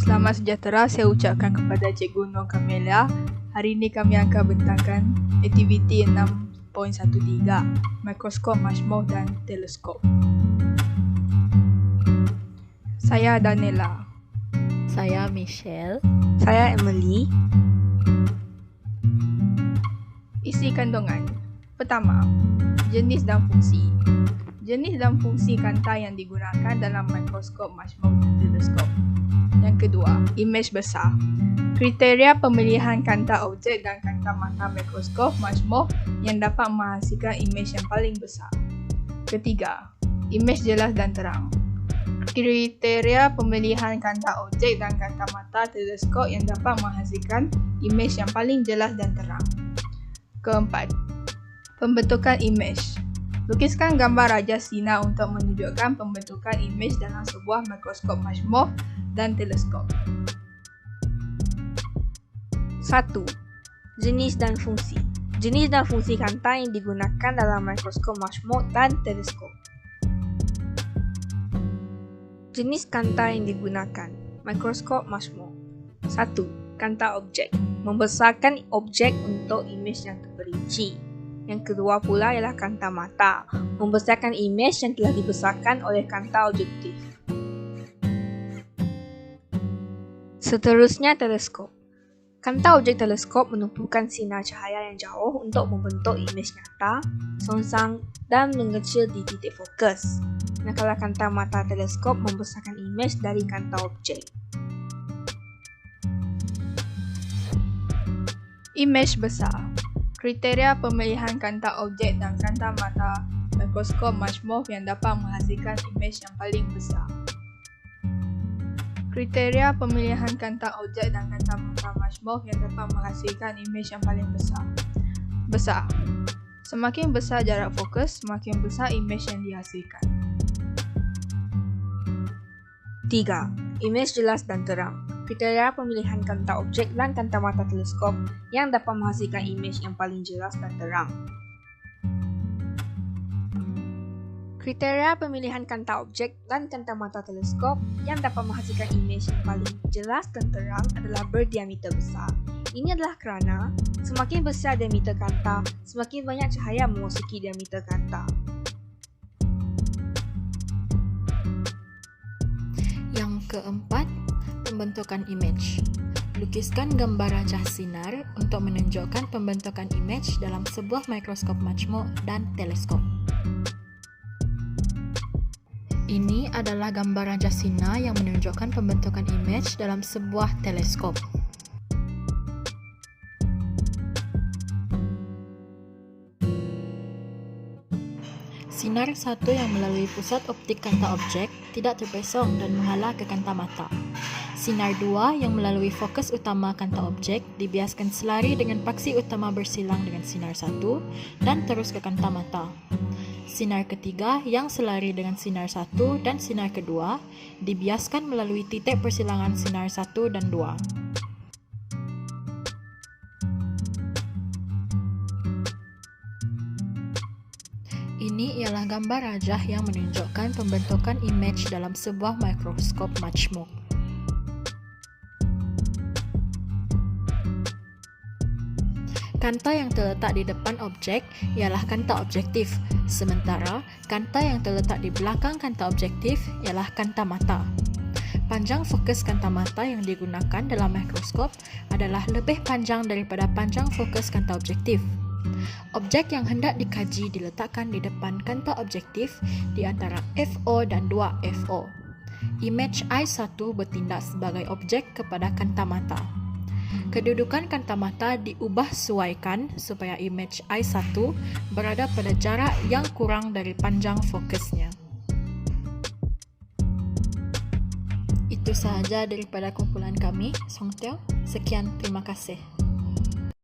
Selamat sejahtera saya ucapkan kepada Cikgu Nur Kamelia. Hari ini kami akan bentangkan aktiviti 6.13, mikroskop majmuk dan teleskop. Saya Daniela. Saya Michelle. Saya Emily. Isi kandungan. Pertama, jenis dan fungsi. Jenis dan fungsi kanta yang digunakan dalam mikroskop majmuk dan teleskop. Yang kedua, imej besar. Kriteria pemilihan kanta objek dan kanta mata mikroskop majmuk yang dapat menghasilkan imej yang paling besar. Ketiga, imej jelas dan terang. Kriteria pemilihan kanta objek dan kanta mata teleskop yang dapat menghasilkan imej yang paling jelas dan terang. Keempat, pembentukan imej. Lukiskan gambar raja sinar untuk menunjukkan pembentukan imej dalam sebuah mikroskop majmuk dan teleskop. 1. Jenis dan fungsi. Jenis dan fungsi kanta yang digunakan dalam mikroskop majmuk dan teleskop. Jenis kanta yang digunakan mikroskop majmuk. 1. Kanta objek. Membesarkan objek untuk imej yang terperinci. Yang kedua pula ialah kanta mata, membesarkan imej yang telah dibesarkan oleh kanta objektif. Seterusnya teleskop. Kanta objek teleskop menumpukan sinar cahaya yang jauh untuk membentuk imej nyata, songsang dan mengecil di titik fokus. Manakala kanta mata teleskop membesarkan imej dari kanta objek. Imej besar. Kriteria pemilihan kanta objek dan kanta mata mikroskop majmuk yang dapat menghasilkan imej yang paling besar. Kriteria pemilihan kanta objek dan kanta mata majmuk yang dapat menghasilkan imej yang paling besar. Besar. Semakin besar jarak fokus, semakin besar imej yang dihasilkan. 3. Imej jelas dan terang. Kriteria pemilihan kanta objek dan kanta mata teleskop yang dapat menghasilkan imej yang paling jelas dan terang. Kriteria pemilihan kanta objek dan kanta mata teleskop yang dapat menghasilkan imej yang paling jelas dan terang adalah berdiameter besar. Ini adalah kerana semakin besar diameter kanta, semakin banyak cahaya memasuki diameter kanta. Yang keempat, pembentukan imej. Lukiskan gambar rajah sinar untuk menunjukkan pembentukan imej dalam sebuah mikroskop majmuk dan teleskop. Ini adalah gambar rajah sinar yang menunjukkan pembentukan imej dalam sebuah teleskop. Sinar satu yang melalui pusat optik kanta objek tidak terpesong dan menghala ke kanta mata. Sinar 2 yang melalui fokus utama kanta objek dibiaskan selari dengan paksi utama bersilang dengan sinar 1 dan terus ke kanta mata. Sinar ketiga yang selari dengan sinar 1 dan sinar kedua dibiaskan melalui titik persilangan sinar 1 dan 2. Ini ialah gambar rajah yang menunjukkan pembentukan imej dalam sebuah mikroskop majmuk. Kanta yang terletak di depan objek ialah kanta objektif, sementara kanta yang terletak di belakang kanta objektif ialah kanta mata. Panjang fokus kanta mata yang digunakan dalam mikroskop adalah lebih panjang daripada panjang fokus kanta objektif. Objek yang hendak dikaji diletakkan di depan kanta objektif di antara FO dan 2FO. Imej I1 bertindak sebagai objek kepada kanta mata. Kedudukan kanta mata diubah sesuaikan supaya imej I1 berada pada jarak yang kurang dari panjang fokusnya. Itu sahaja daripada kumpulan kami. Song Teo. Sekian, terima kasih.